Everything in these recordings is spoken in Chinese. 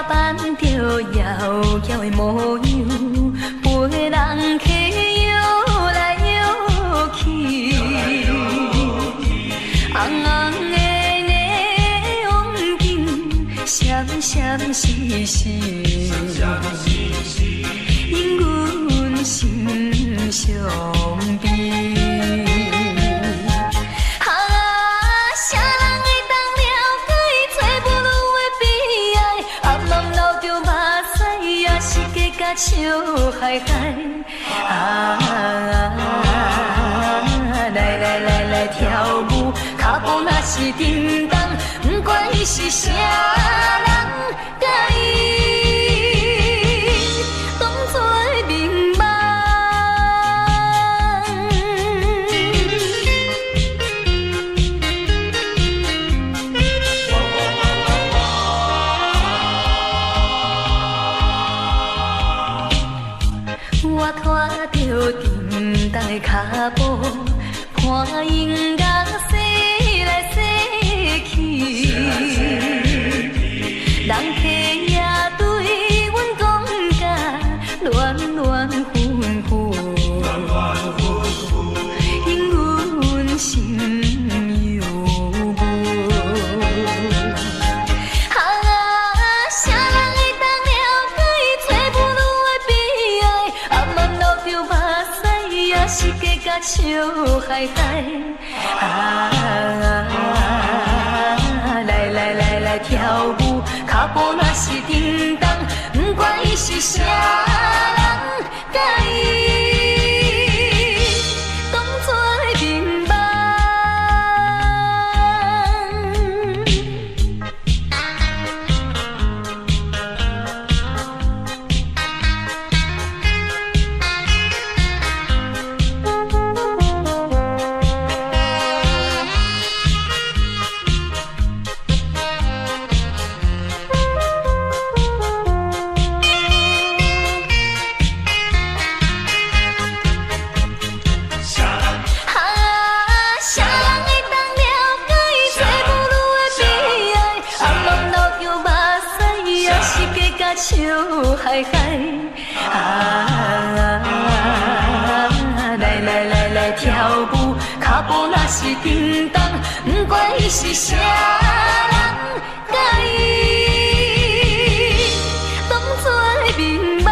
扮着妖娇的模样，陪人客摇来摇去，红红的霓虹灯闪闪烁烁，引阮心上悲。笑嗨嗨来跳舞，脚步若是叮当，不管伊是啥人，甲伊当作明梦。我拖着叮当的脚步，看音乐洗来洗去，人客也对阮讲甲恋恋纷纷，引阮心犹豫。啥人会当了解伊找不落的悲哀？暗暗流着目屎，也是加甲笑嗨嗨。来跳舞，脚步若是叮当，不管伊是啥人，甲伊当作明梦。笑嗨嗨来跳舞，脚步若是叮当，不管伊是啥人，甲伊当作明梦。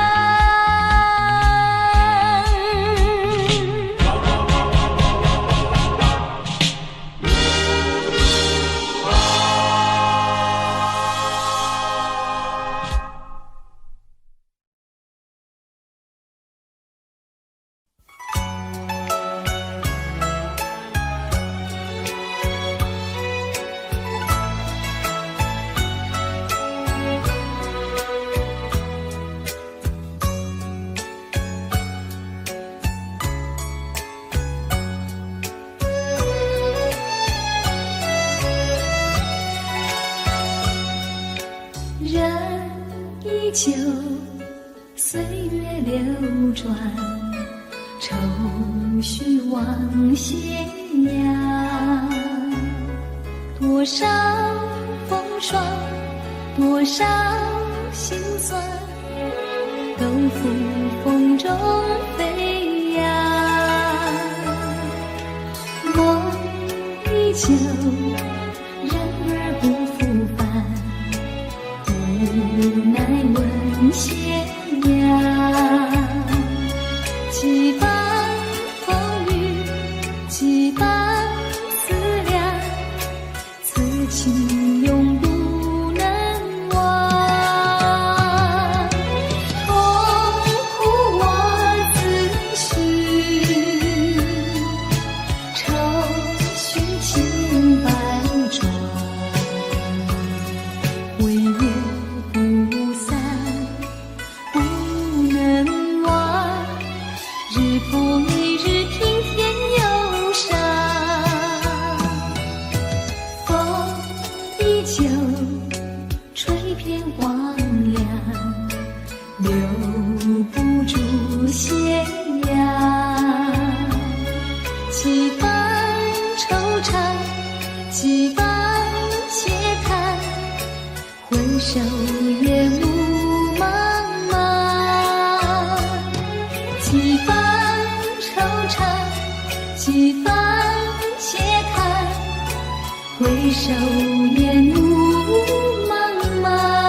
旧岁月流转，愁绪往斜阳。多少风霜，多少心酸，都付风中飞扬。梦依旧，人儿不复返，无奈问斜阳。几番风雨，几番思量，此情永不能忘。痛苦我自诩，愁绪千百转，唯愿不散，不能忘。日复一日，听天忧伤。风依旧，吹遍荒凉，留不住斜阳。几番惆怅，几番嗟叹，回首也无首烟雾茫茫。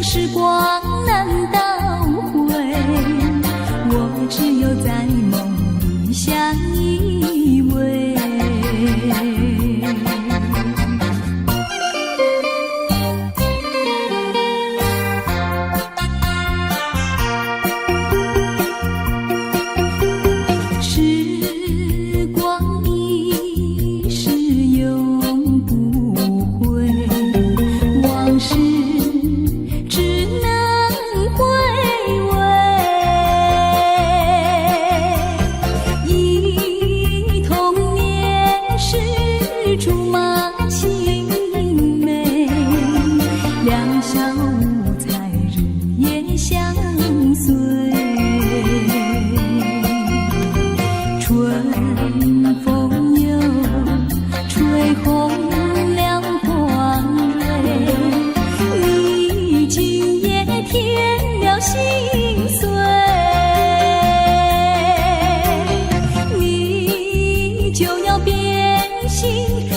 时光难倒回，我只有在梦里相依偎。时光一逝永不回，往事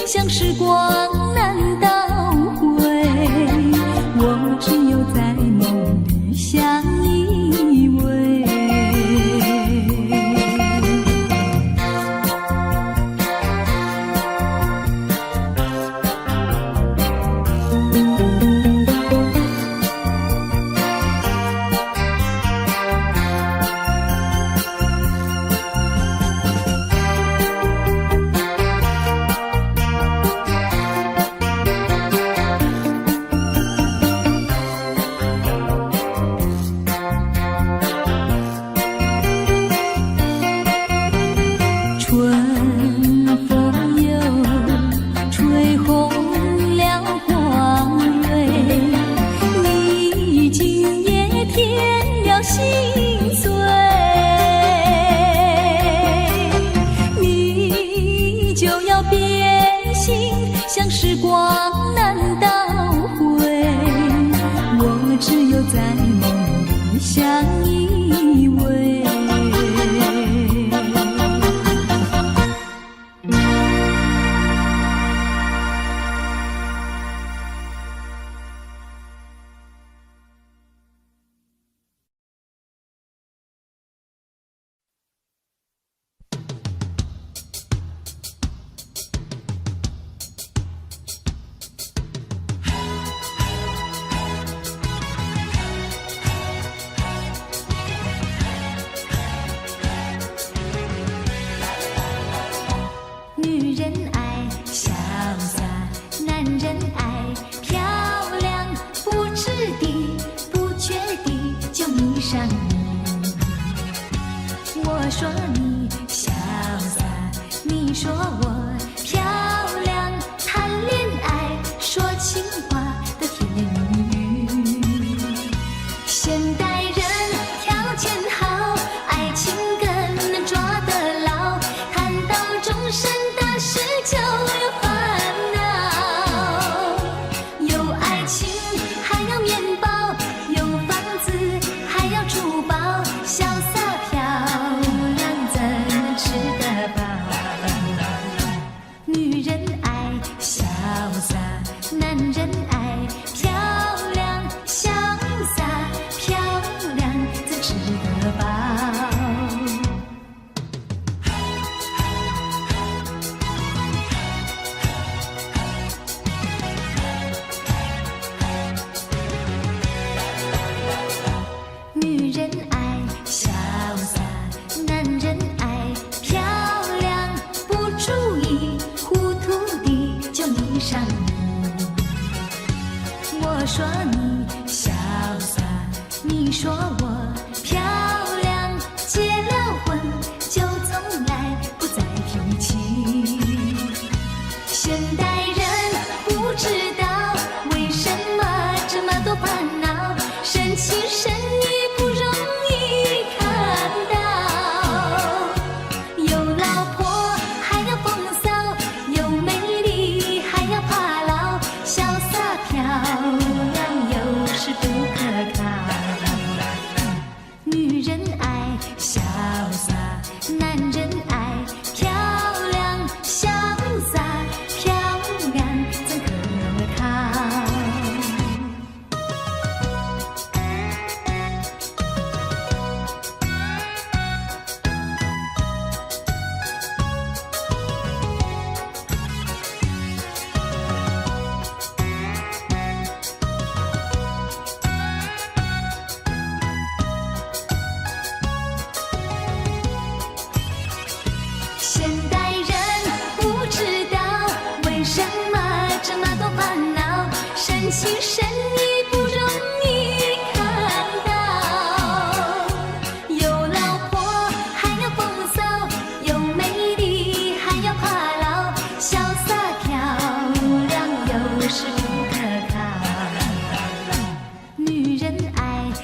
像时光难倒回，我只有在梦里相依偎。心碎，你就要变心，像时光难倒回，我只有在梦里相依偎。女人爱潇洒，男人爱漂亮，不知地不觉地就迷上你。我说你潇洒，你说我漂亮，谈恋爱说情话的甜言蜜语。现代人条件好，爱情更抓得牢，谈到终身事就有烦恼，有爱情还要面包，有房子还要珠宝，潇洒漂亮怎能吃得饱？你说我漂亮，结了婚就从来不再提起。现代人不知道为什么这么多烦恼，深情深意不容易看到。有老婆还要风骚，有美丽还要怕老，潇洒漂亮有时不可靠。女人爱潇洒，男人爱漂亮，潇洒漂亮怎可靠？现代人不知道为什么这么多烦恼，深情深意不容易看到。有老婆还要风骚，有美丽还要怕老，潇洒漂亮有时不可靠。女人爱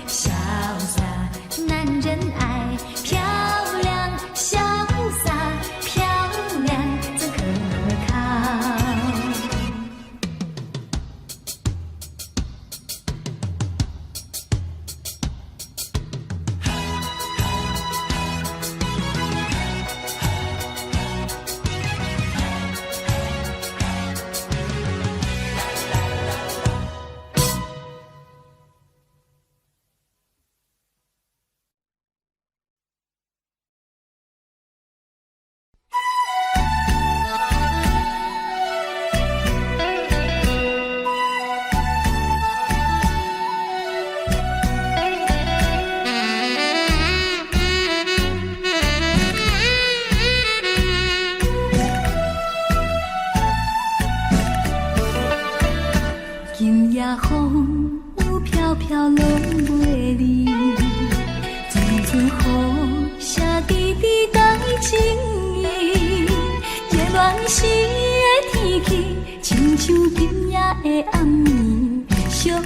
潇洒，男人爱漂亮，潇洒漂亮怎可靠？今夜风有飘飘落袂离，阵阵雨写滴滴带情意。热恋时的天气，亲像今夜的暗暝，小雨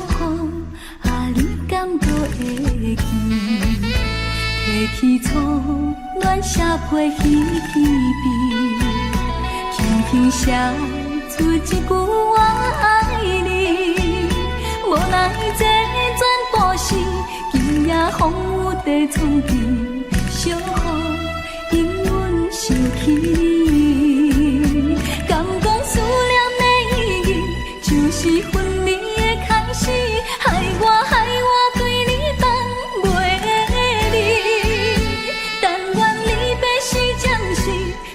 啊，你敢搁会记？提起初恋写批稀稀微，轻轻写出一句我爱你。无奈这全部是今夜风雨地藏起，小雨因阮想起你。敢讲思念的意义，就是分离的开始，害我对你放袂离。但愿离别是暂时，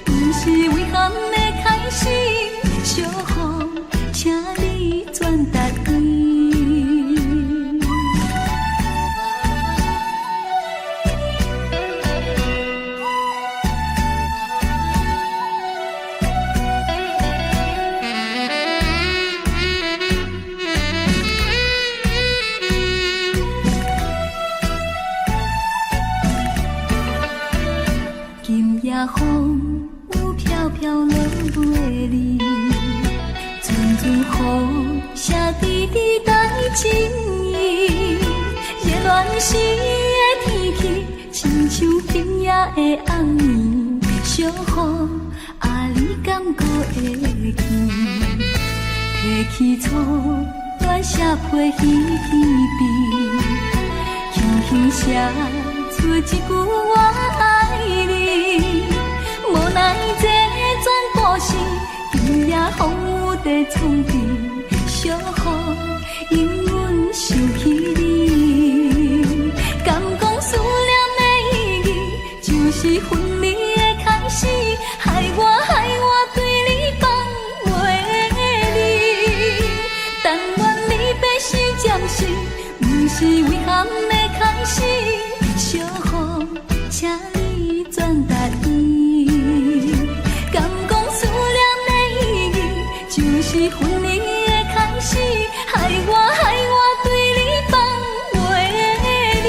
不是遗憾的开始。小雨，请你转达伊。今夜风有飘飘落袂离，阵阵雨写滴滴带情意。热恋时的天气，亲像今夜的暗暝，小雨啊，你敢搁会记？提起初恋写批稀稀微，轻轻写出一句我爱你。无奈这全部是今夜风雨地藏起，小雨因阮想起你。敢讲思念的意义，就是分离的开始，害我对你放袂离。但愿离别是暂时，不是遗憾的开始。小雨，请你转达伊。敢讲思念的意义，就是分离的开始，害我对你放袂离。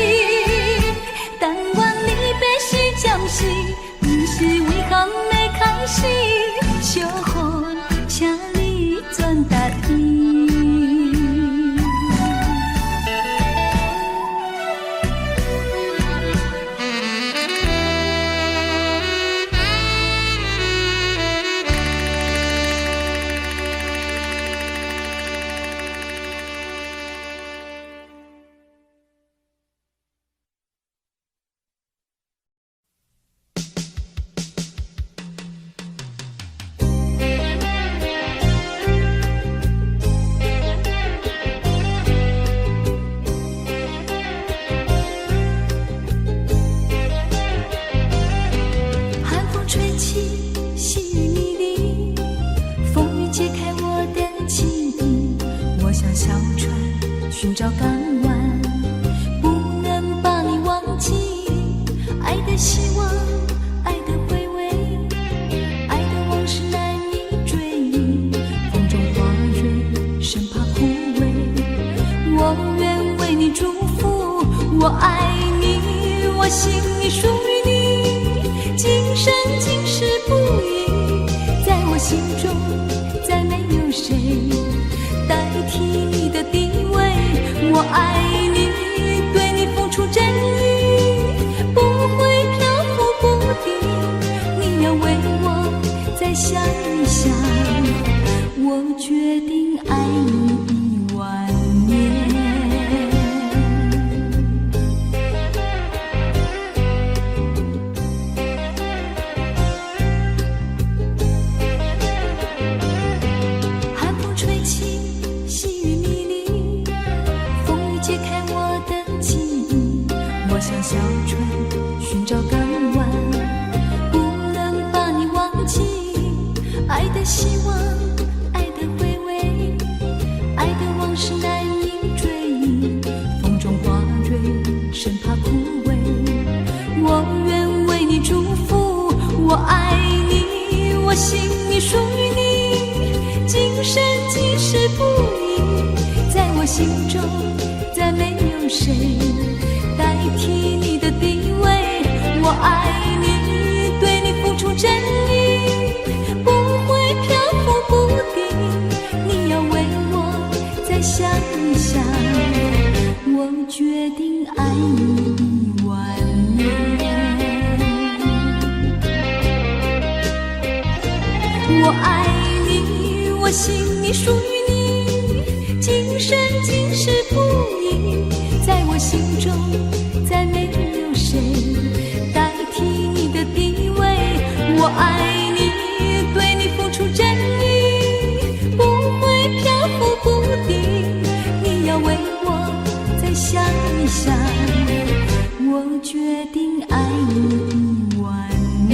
心中再没有谁代替你的地位。我爱你，对你付出真意，不会漂浮不定。你要为我再想一想，我决定爱你10000年。像小船寻找港湾，不能把你忘记。爱的希望，爱的回味，爱的往事难以追忆。风中花蕊，生怕枯萎。我愿为你祝福，我爱你，我心里属于你，今生今世不移。在我心中，再没有谁代替你的地位。我爱你，对你付出真意，不会漂浮不定。你要为我再想一想，我决定爱你10000年。我爱你，我心里属于你，今生今世不移。在我心中再没有谁代替你的地位。我爱你，对你付出真意，不会漂浮不定。你要为我再想一想，我决定爱你10000年。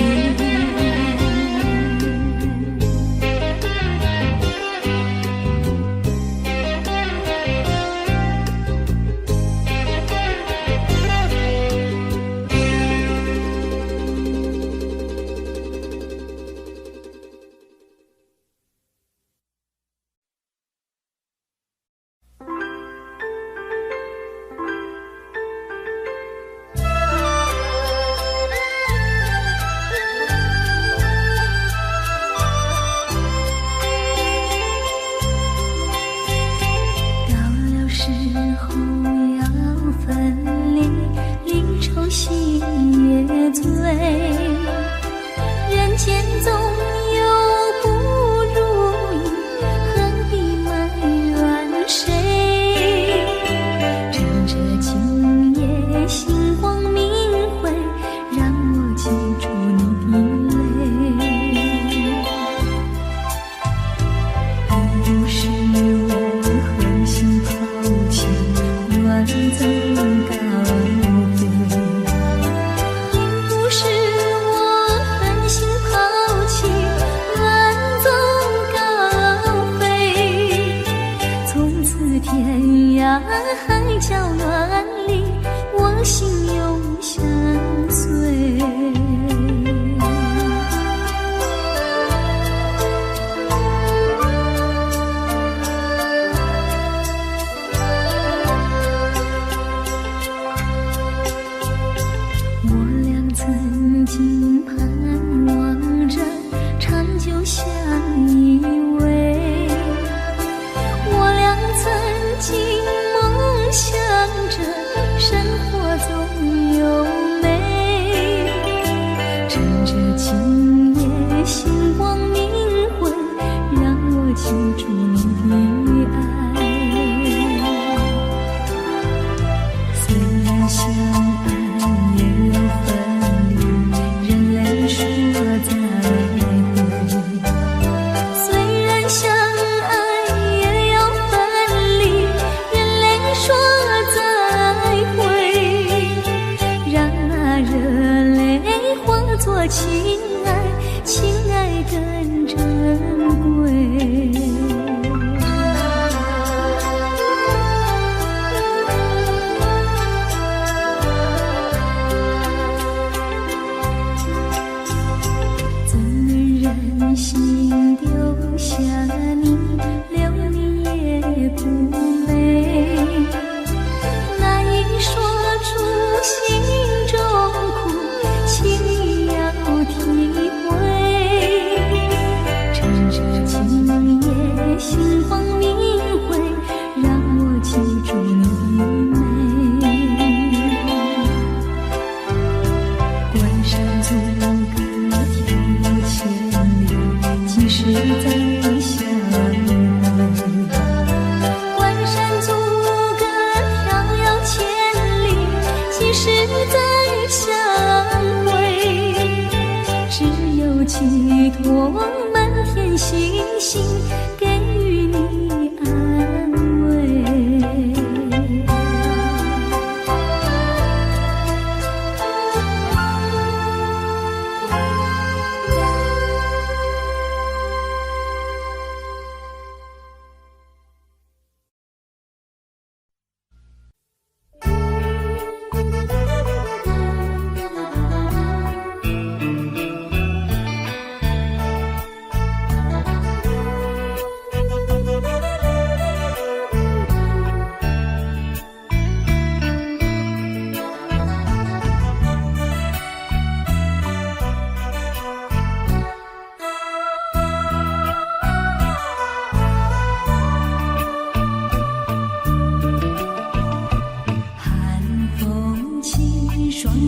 寄托满天星星，给予你安慰。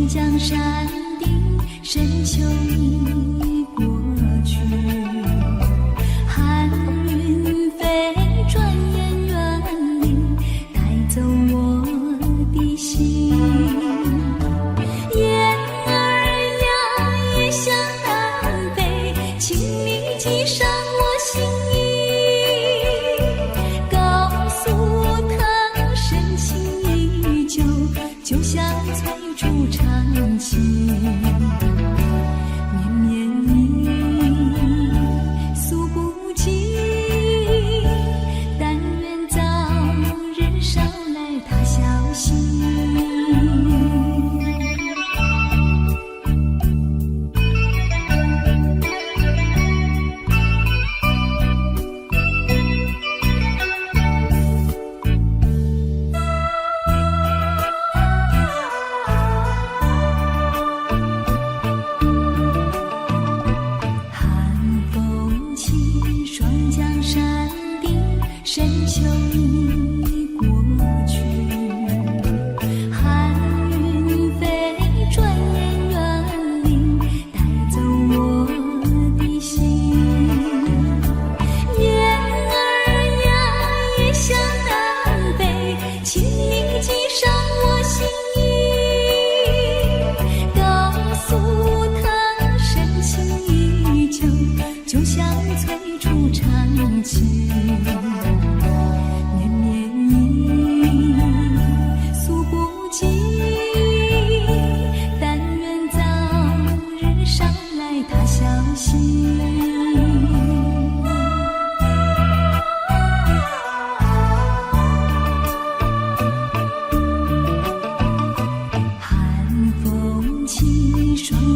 江山顶，深秋已过去，寒云飞，转眼远离，带走我的心。雁儿呀，也向南飞，请你记上我心意，告诉他深情依旧，就像催促长情，绵绵意诉不尽，但愿早日捎来他消息。深秋已过去，寒云飞，转眼远离，带走我的心。雁儿呀，也向南飞，请你记上我心意，告诉他深情依旧，就像催促长情。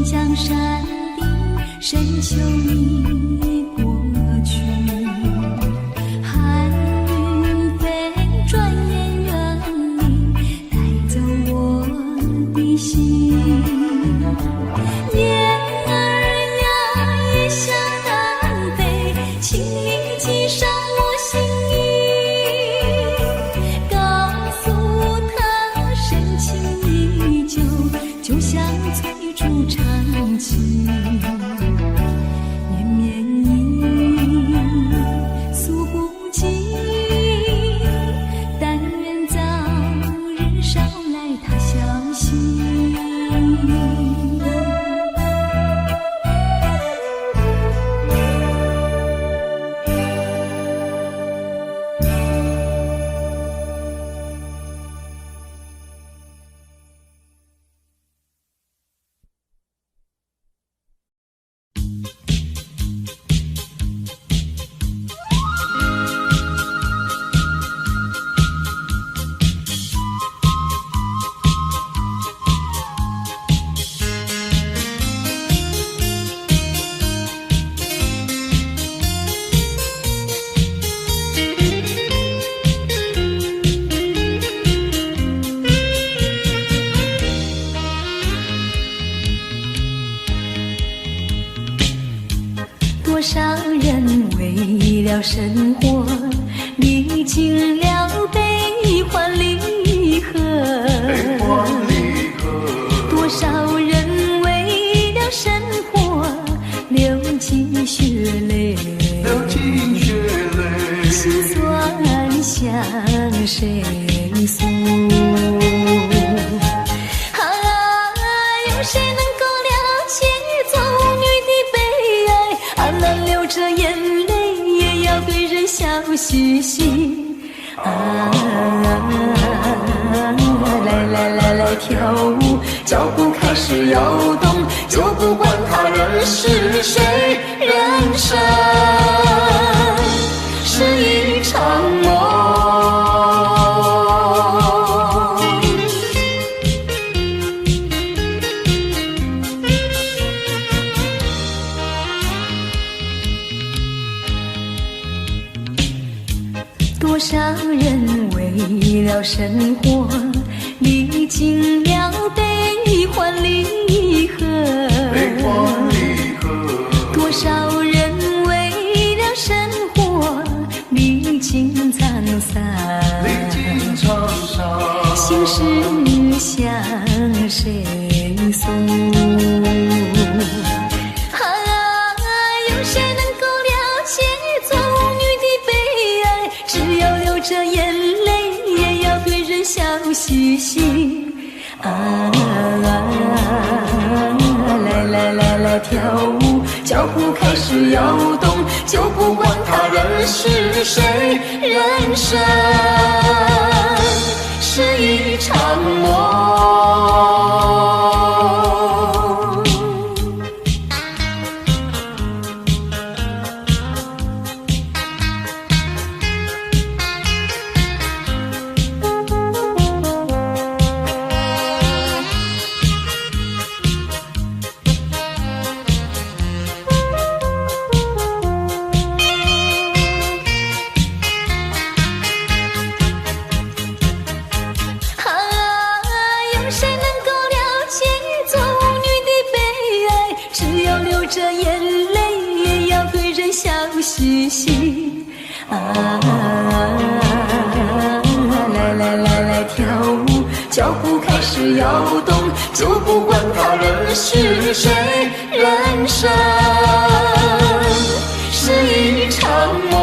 江山顶，深秋已过去，寒云飞，转眼远离，带走我的心。雁儿呀，也向南飞，请你记上我心意，告诉他深情依旧，就像催促长情，绵绵意诉不尽，但愿早日捎来他消息。多少人为了生活历经了悲欢离合，多少人为了生活流尽血泪，心酸向谁诉？有谁能够了解做女的悲哀？嘻嘻。来跳舞，脚步开始摇动，就不管他人是谁，人生是一场梦。多少人为了生活历经了悲欢离合，多少人为了生活历经沧桑，心事向谁诉？有谁能够了解做舞女的悲哀？只要流着眼泪，也要对人笑嘻嘻。来跳舞，脚步开始摇动，就不管他人是谁，人生是一场梦。着眼泪也要对人笑嘻嘻。来跳舞，脚步开始摇动，就不管他人是谁，人生是一场梦。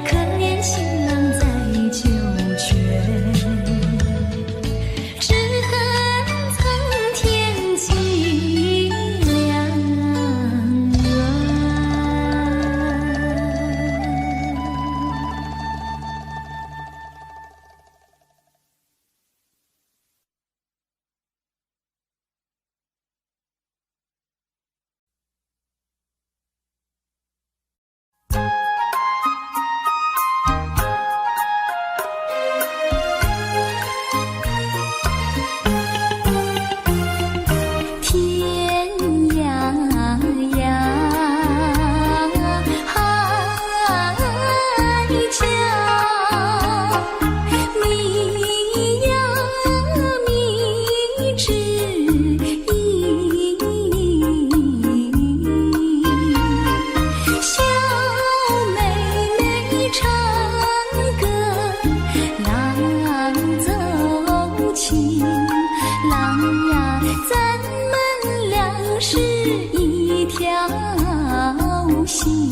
可怜情郎在九泉。是一条心。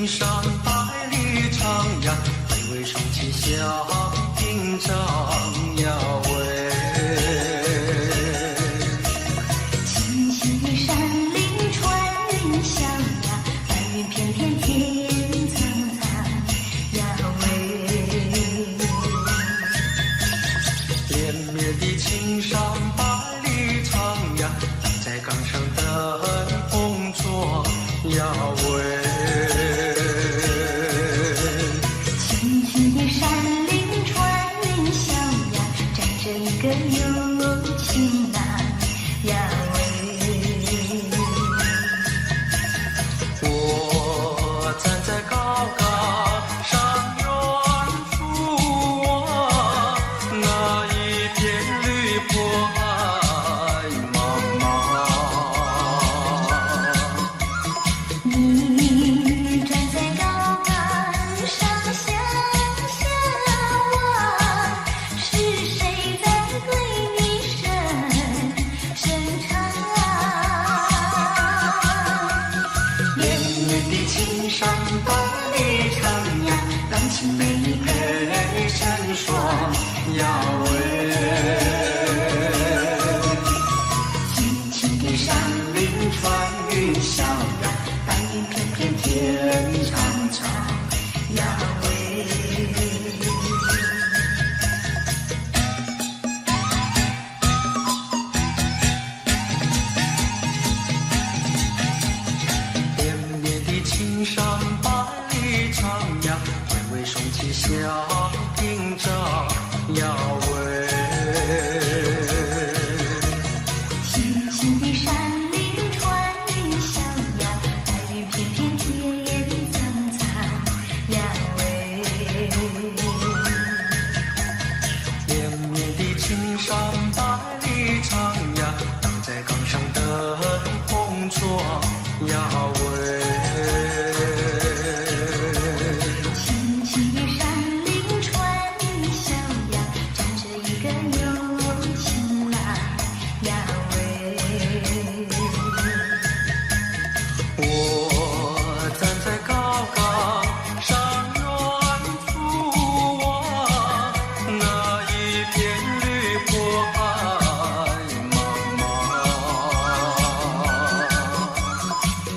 青山百里长呀，北魏双旗响叮当呀喂。青青的山林穿云霄呀，白云片片天苍苍呀喂。连绵的青山百里长呀，在岗上灯红烛呀喂。青青的山林穿云霄呀，站着一个有情郎呀喂。我站在高岗上远处啊，那一片绿波海茫茫。你站在高岗上向下望，是谁在对你声唱？连绵的青山百里长呀，郎情美女配成双呀喂。青青的山林穿云霄呀，白云片片天苍苍呀喂。连绵的青山百里长呀，巍巍双旗响叮当呀喂。青青的山林穿云霄呀，白云片片天苍苍呀喂。连绵的青山百里长呀，挡在岗上灯红烛呀喂。青青的山林穿云霄呀，站着一个有情郎呀喂。我站在高岗上远处啊，那一片绿波海茫茫。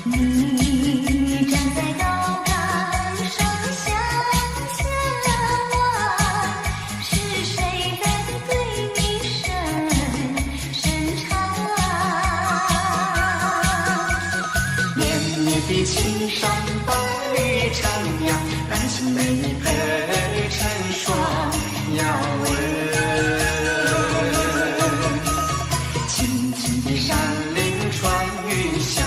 你站在高岗上向下望，是谁在对你声唱？连绵的青山百里长呀，郎情美女配成双呀喂。青青的山林穿云霄呀，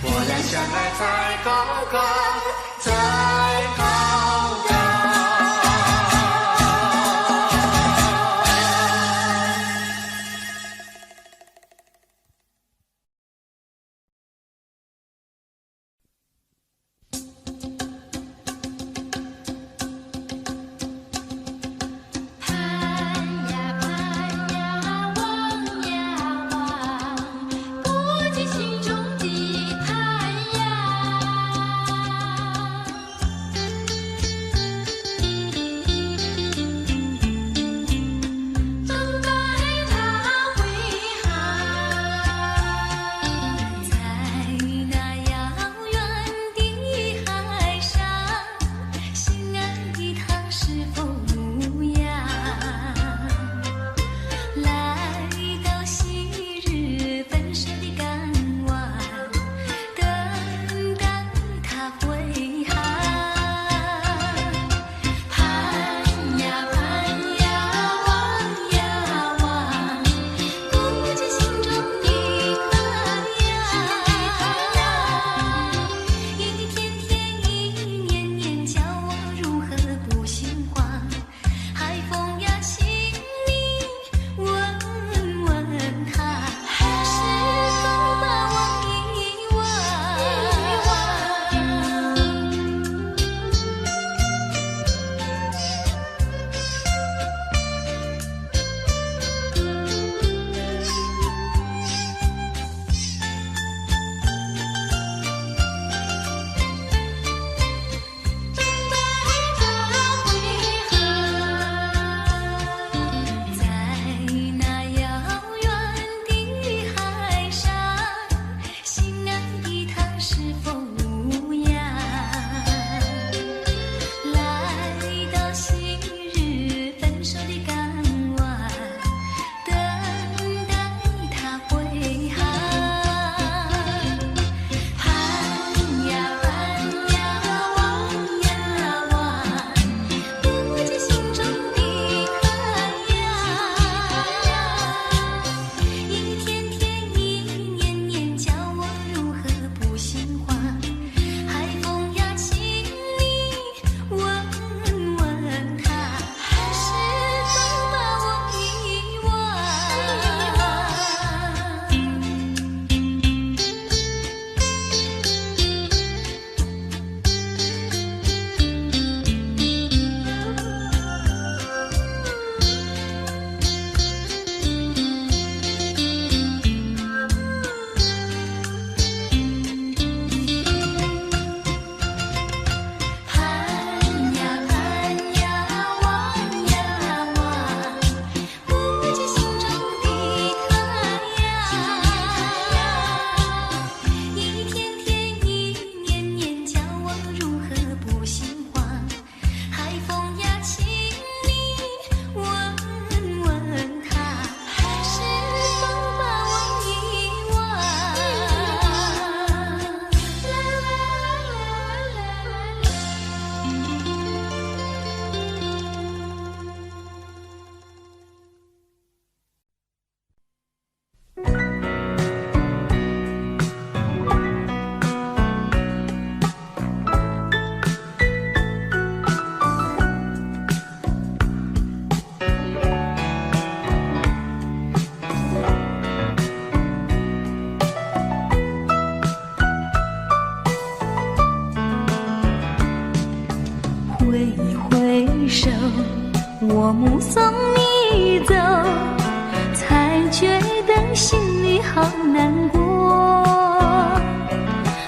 我俩相爱在高岗，在高岗。盼呀盼呀望呀望，不及心中的盼呀。回首，我目送你走，才觉得心里好难过。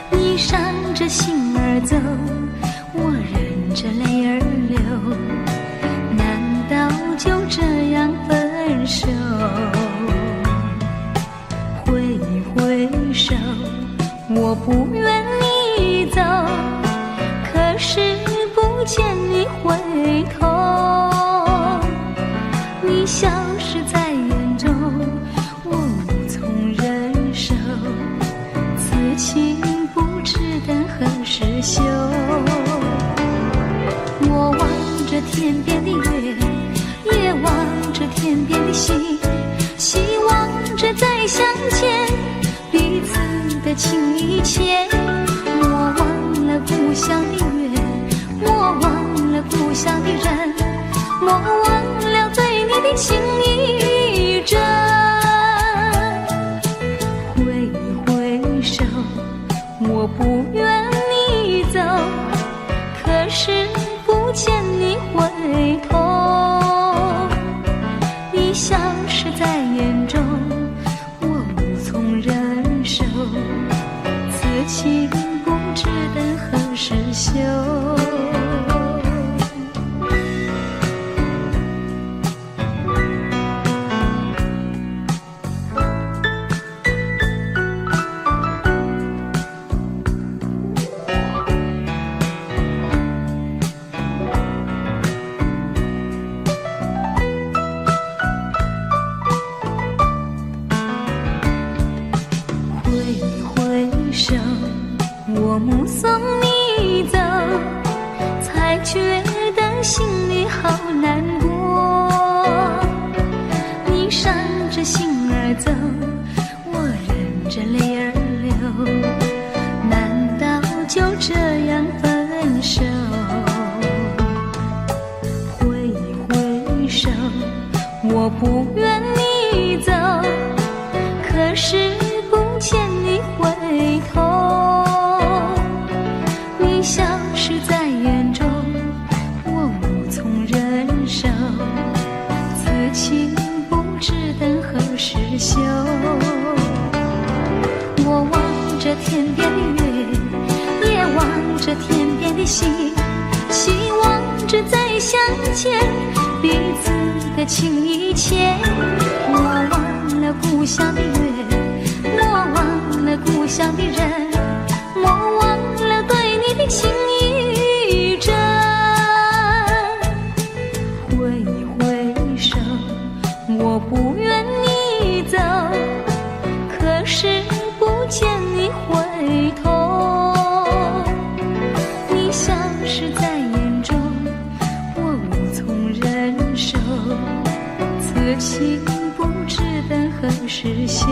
你伤着心儿走，我忍着泪儿流，难道就这样分手？挥一挥手，我不愿你走，可是不见你回头。你消失在眼中，我无从忍受，此情不知等何时休。我望着天边的月，也望着天边的星，希望着再相见，彼此的情谊牵。我忘了故乡的月，我忘了故乡的人，我忘了对你的情意真。挥一挥手，我不愿你走，可是不见你回头。你消失在眼中，我无从忍受，此情不知等何时休。我目送你走，才觉得心里好难过。你伤着心儿走，我忍着泪儿流，难道就这样分手？挥一挥手，我不愿你走，可是不见你回头。消失在眼中，我无从忍受，此情不知等何时休。我望着天边的月，也望着天边的星，希望着再相见，彼此的情谊牵。我忘了故乡的月，我忘了故乡的人，我忘了对你的情谊真。挥一挥手，我不愿你走，可是不见你回头。你消失在眼中，我无从忍受，此情不知等何时休。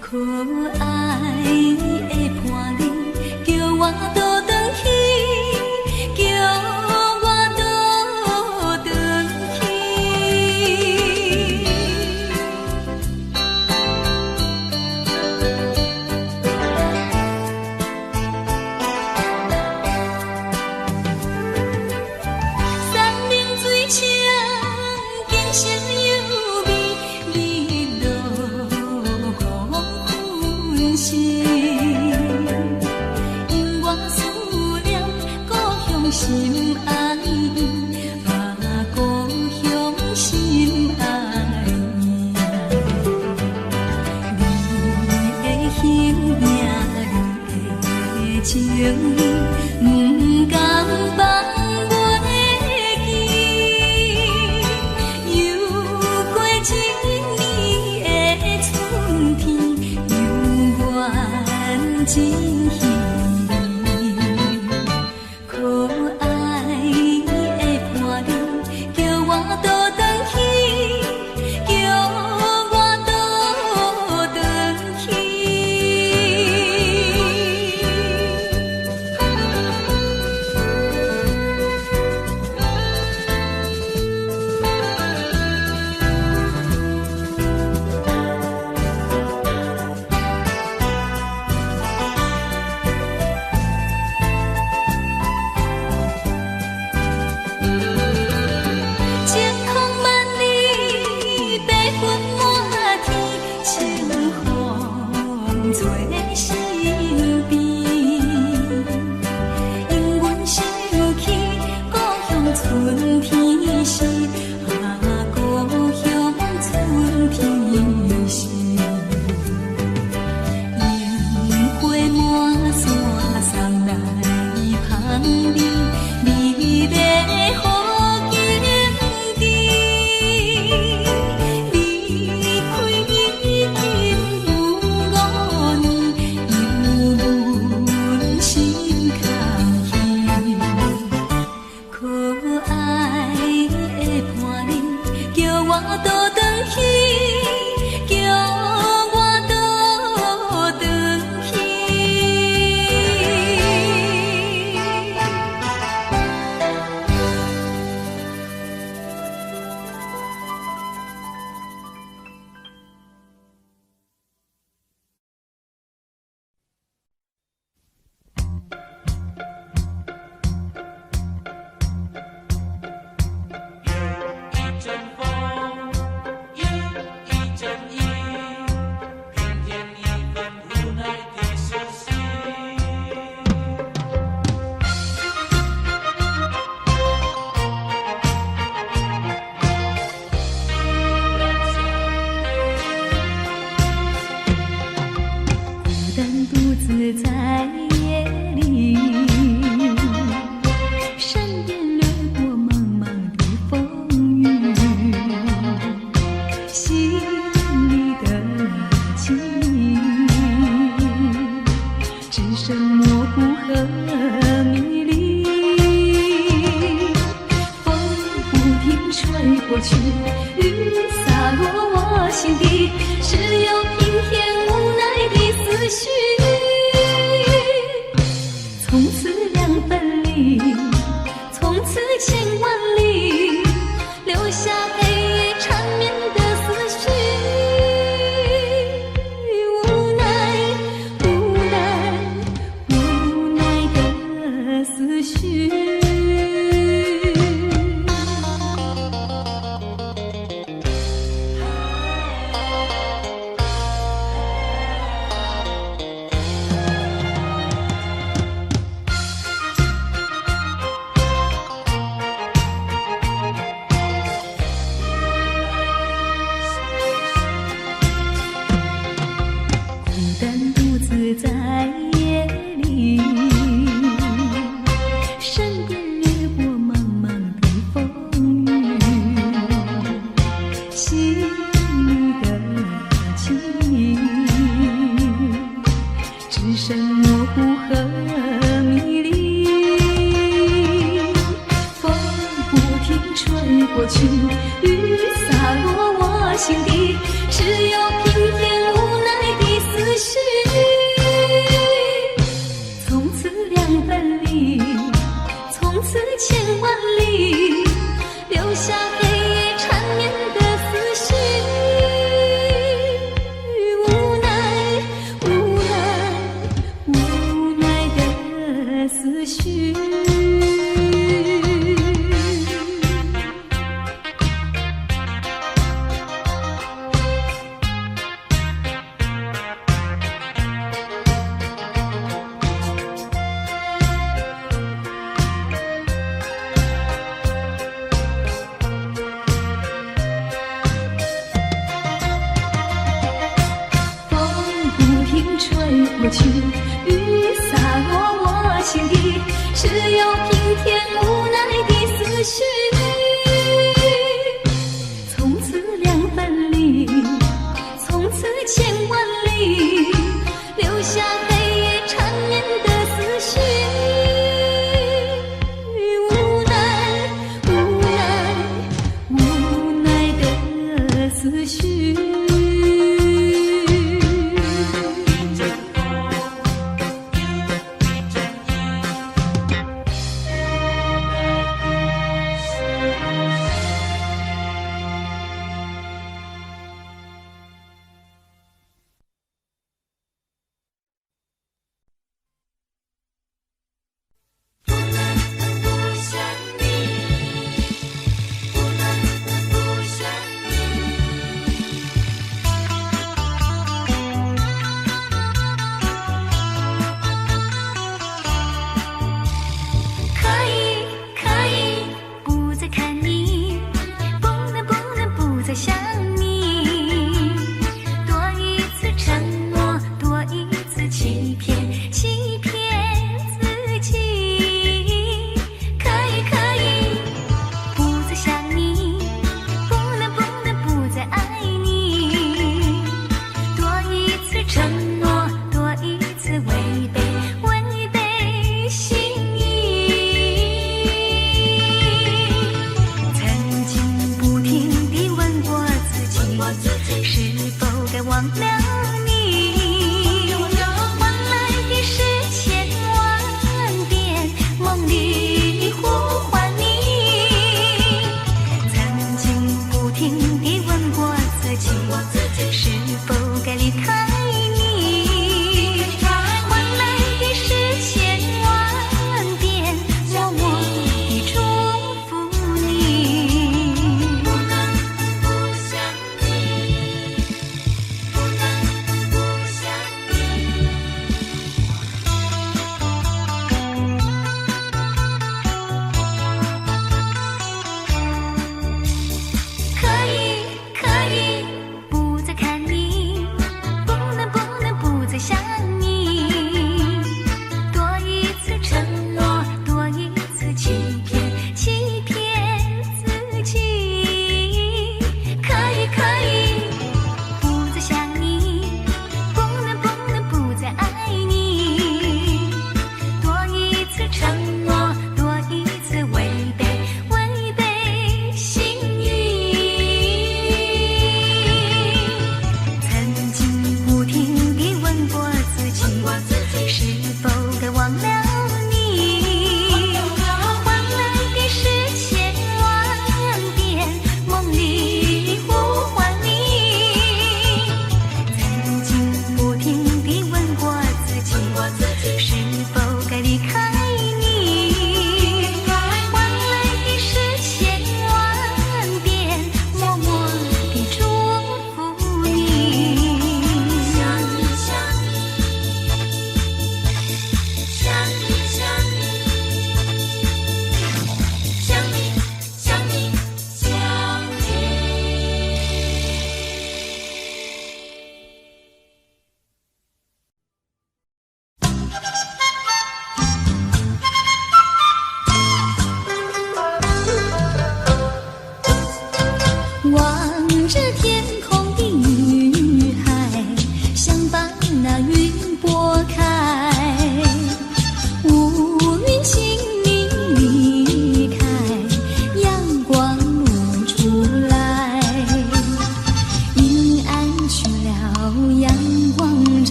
可爱的伴因我思念故乡心爱，啊故乡心爱，你的形影，你的情意，不甘放袂记，游过一年的春天，犹原真稀。可爱的伴侣，叫我倒转去，叫我倒转去。晴空万里，白云满天，清风吹身边。因阮想起故乡春天时，啊故乡春天时。樱花满山送来香味，美丽好景致。离开已经有5年，犹阮心空虚。可爱的伴侣，叫我倒转去，叫我倒转去。一阵风，一阵雨，平添一份无奈的熟悉。孤单独自在夜里，闪电掠过茫茫的风雨，心里的情只剩模糊和迷离。风不停吹过去，雨洒落我心底，只有平添无奈的思绪。从此两分离，从此千万里，留下黑夜缠绵的思绪。无奈，无奈，无奈的思绪。孤单独自在夜里，闪电掠过茫茫的风雨，心里的情只剩模糊和迷离。风不停吹过去，雨洒落我心底，只有平添无奈的思绪。从此两分离，从此千万里，留下黑夜缠绵的思绪。无奈，无奈，无奈的思绪。雨洒落我心底，只有平添无奈的思绪。从此两分离，从此千万里，留下黑夜缠绵的思绪。无奈，无奈，无奈的思绪。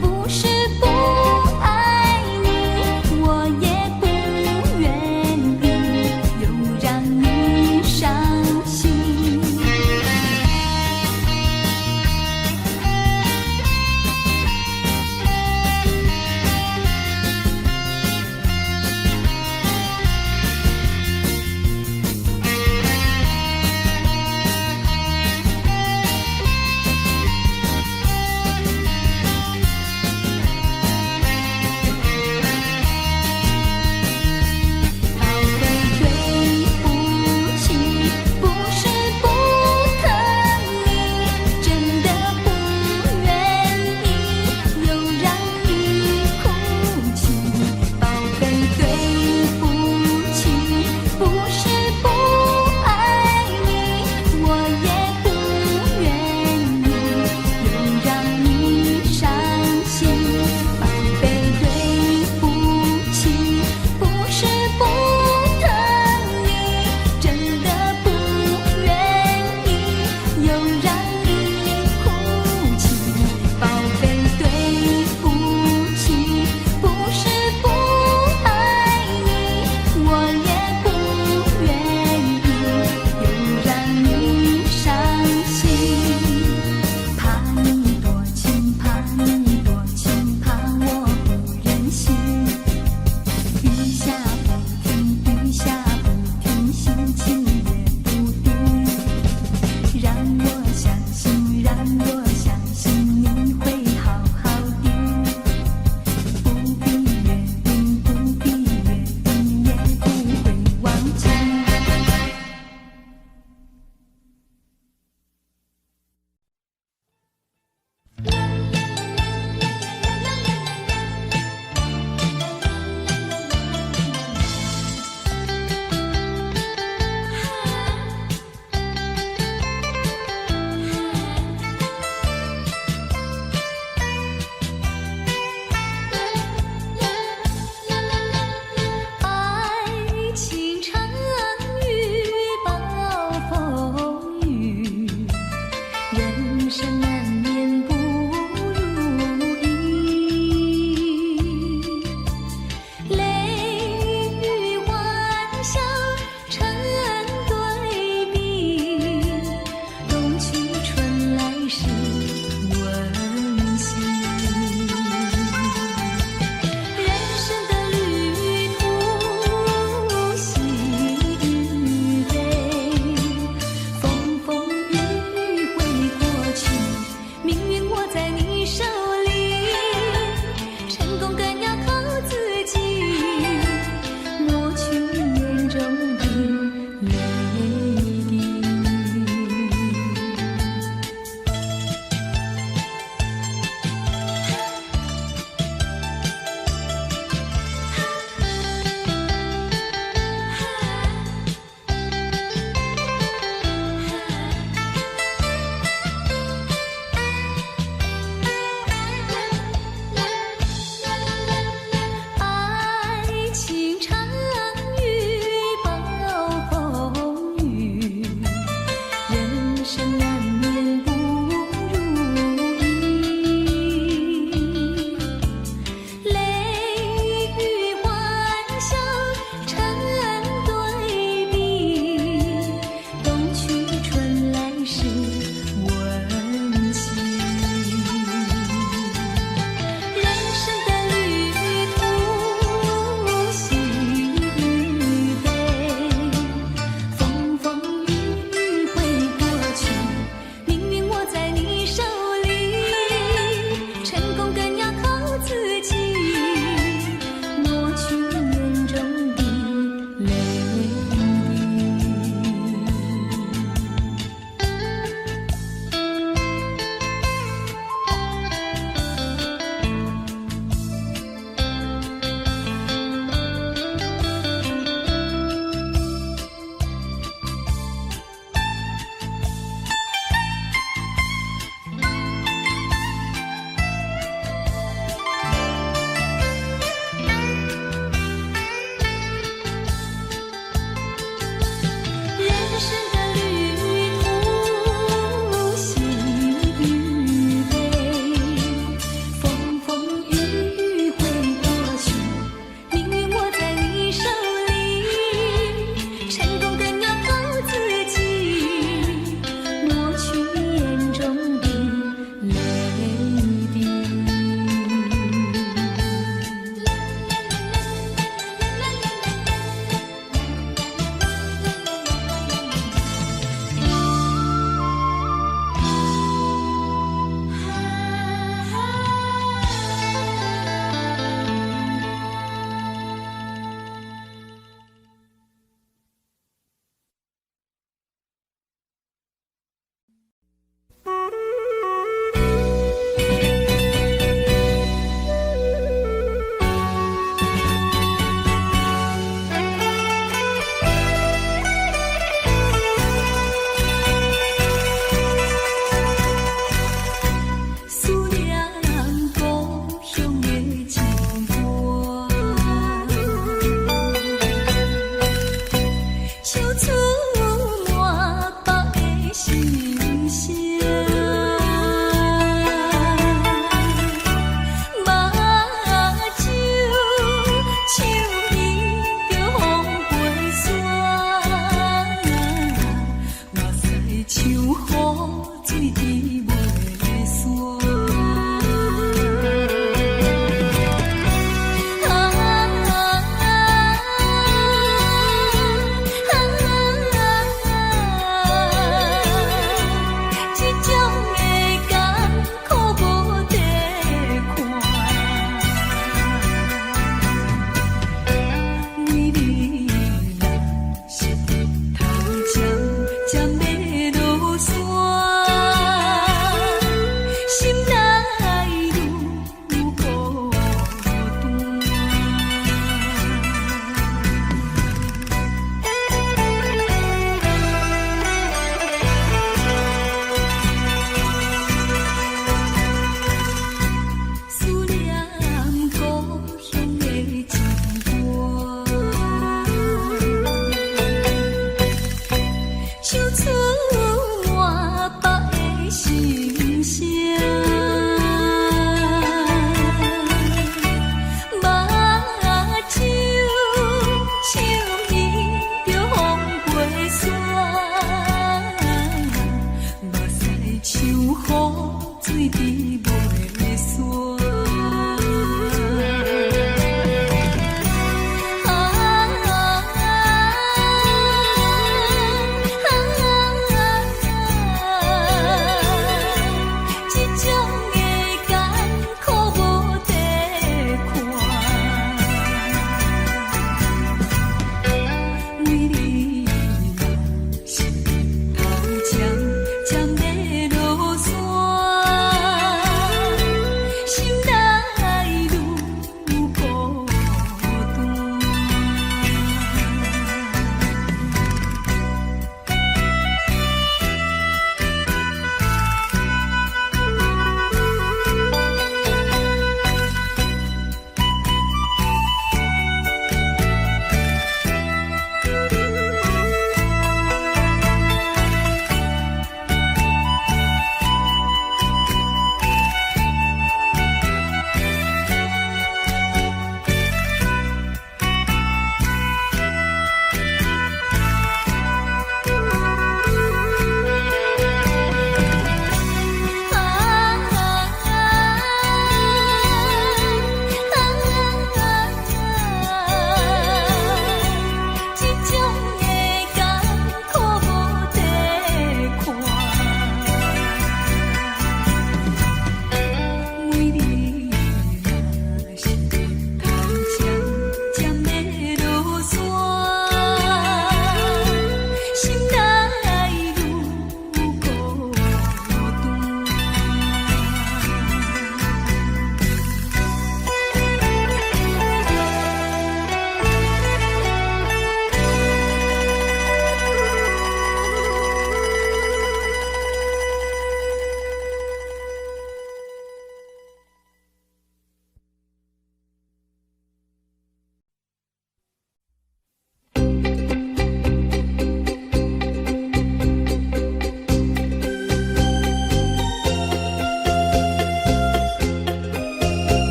不是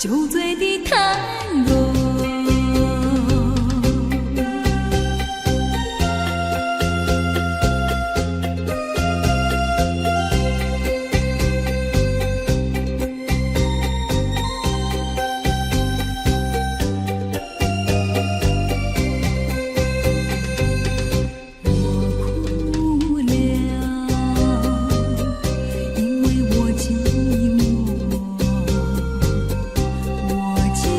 酒醉的探戈。我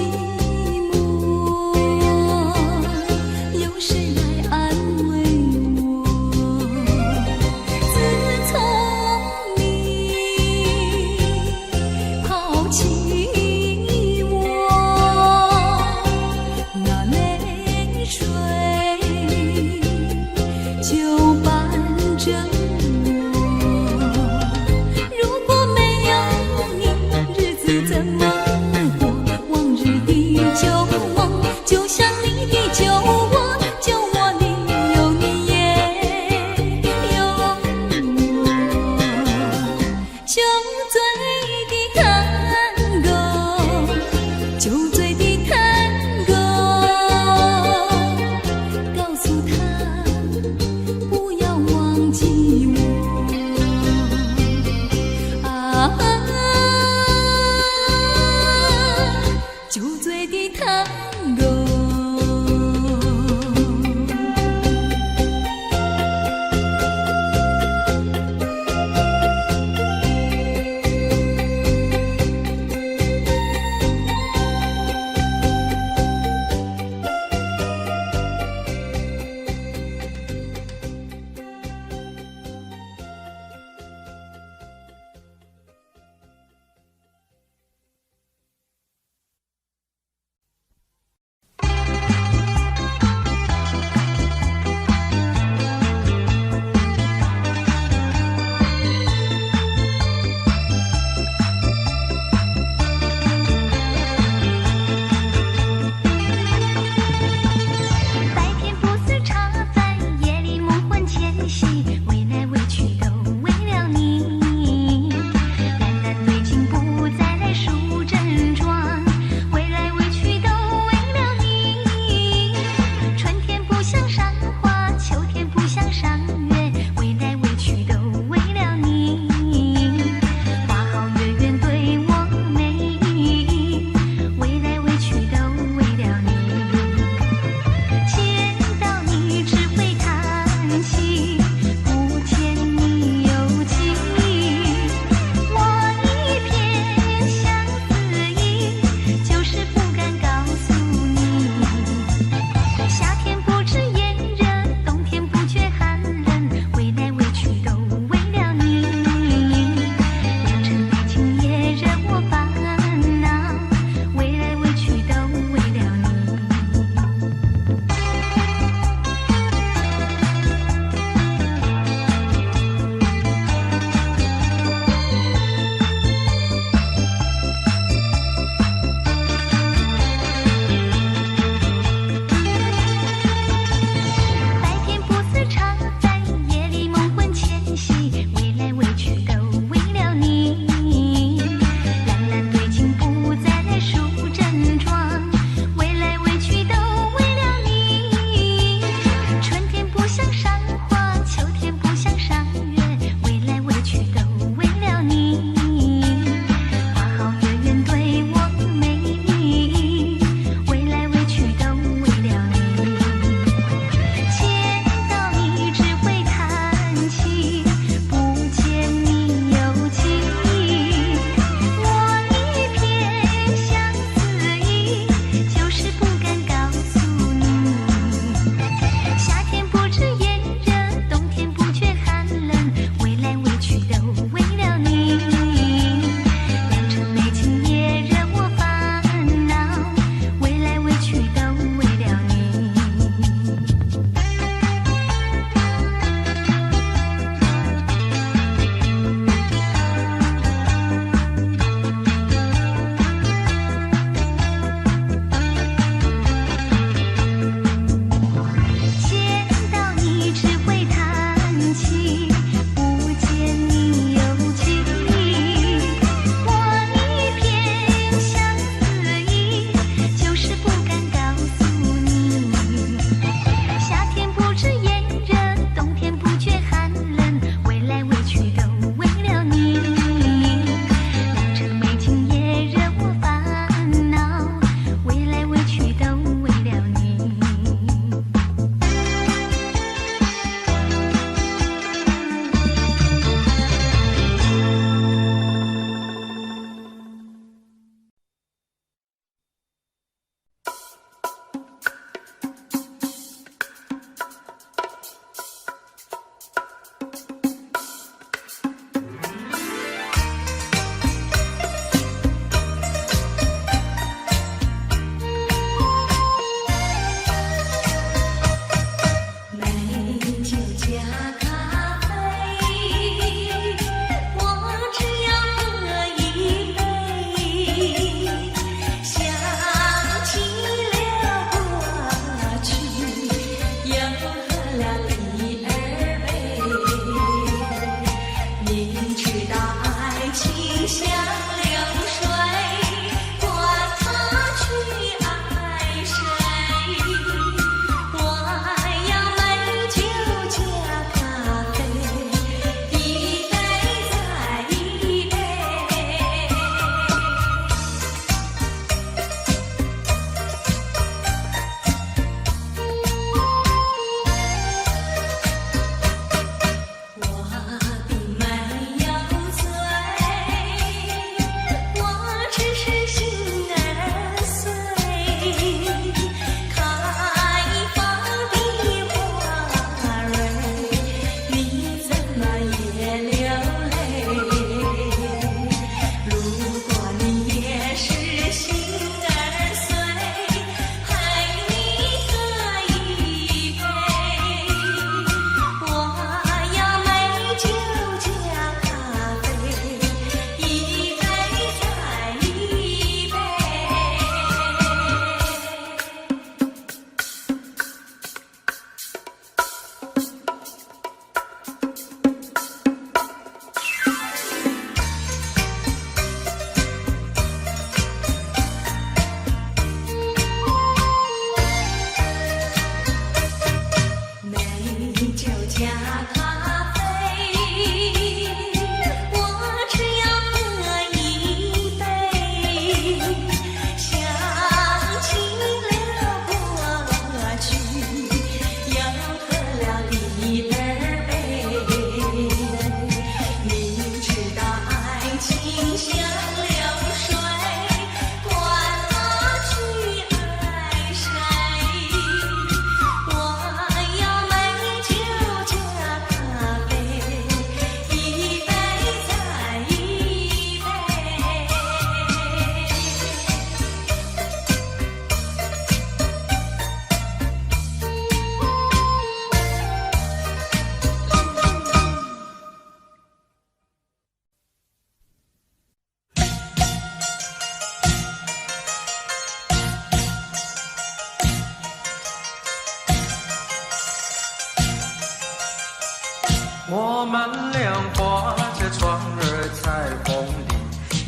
我们俩划着船儿彩虹里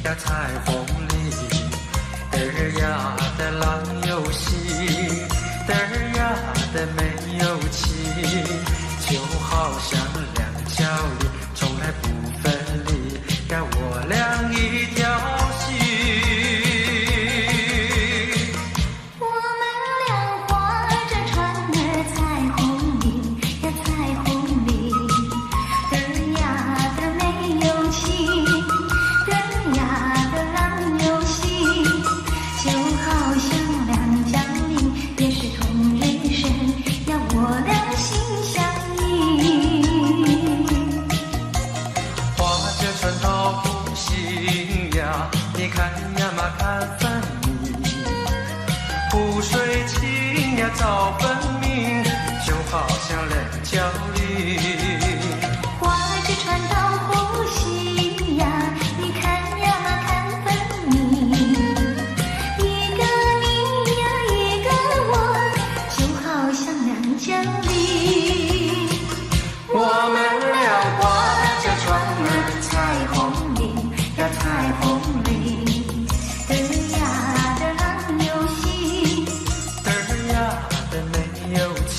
呀彩虹里，嘚儿呀的浪有喜，嘚儿呀的没有气，就好像两条鱼从来不分离呀，我俩一条心。我们俩划着船儿彩虹里呀彩虹里，嘚儿呀的没有气，嘚儿呀的浪有喜，就好像两江里也是同人生呀，我俩心相依。划着船到湖心呀，你看呀嘛看分明，湖水清呀早分明，就好像两条鱼。划着船到湖心呀，你看呀嘛看分明，一个你呀一个我，就好像两江里。我们俩划着船儿彩虹里呀彩虹里，嘚儿呀的浪有喜，嘚儿呀的没有气，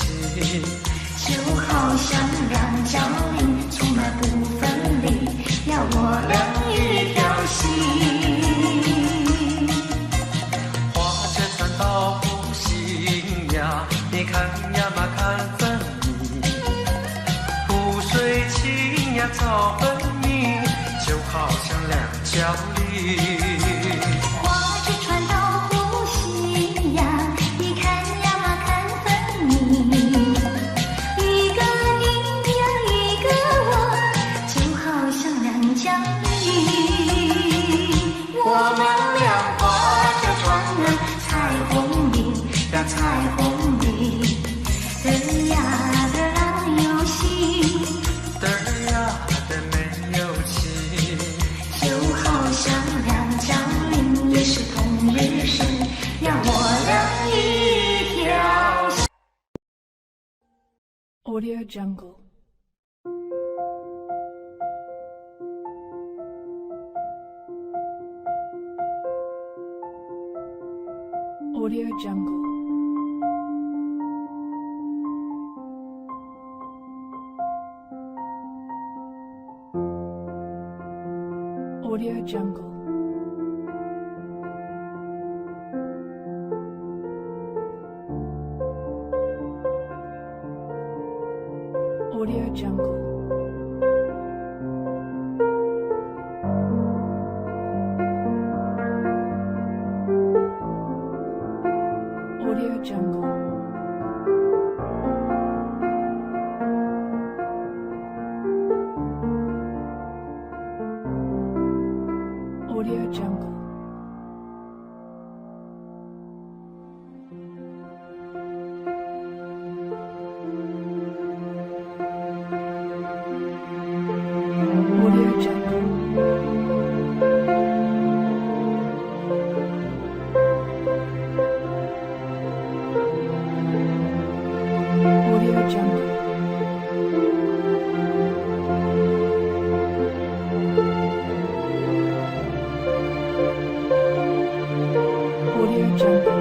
就好像两江里从来不分离呀，我俩一条心。划着船到湖心呀，你看呀嘛看分明，湖水清呀早分明，就好像两条鱼。划着船到湖心呀，你看呀嘛看分明，一个你呀一个我，就好像两江里。我们俩划着船儿彩虹里呀彩虹里，嘚儿呀的浪有喜，嘚儿呀的没有气，就好像两江里也是同日生呀，我俩一条心。Audio Jungle. Audio Jungle. Audio Jungle. Audio Jungle. Audio Jungle. Audio Jungle. Audio Jungle. Audio Jungle. Audio Jungle.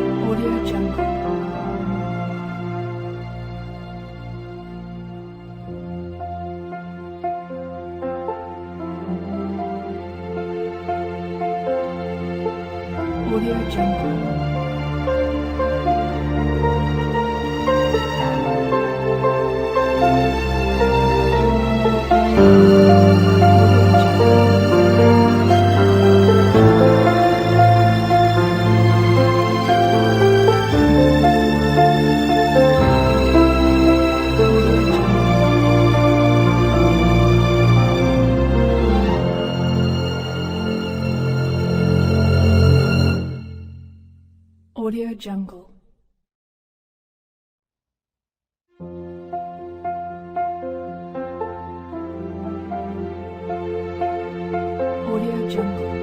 Audio Jungle. Audio Jungle. Audio Jungle. Jungle.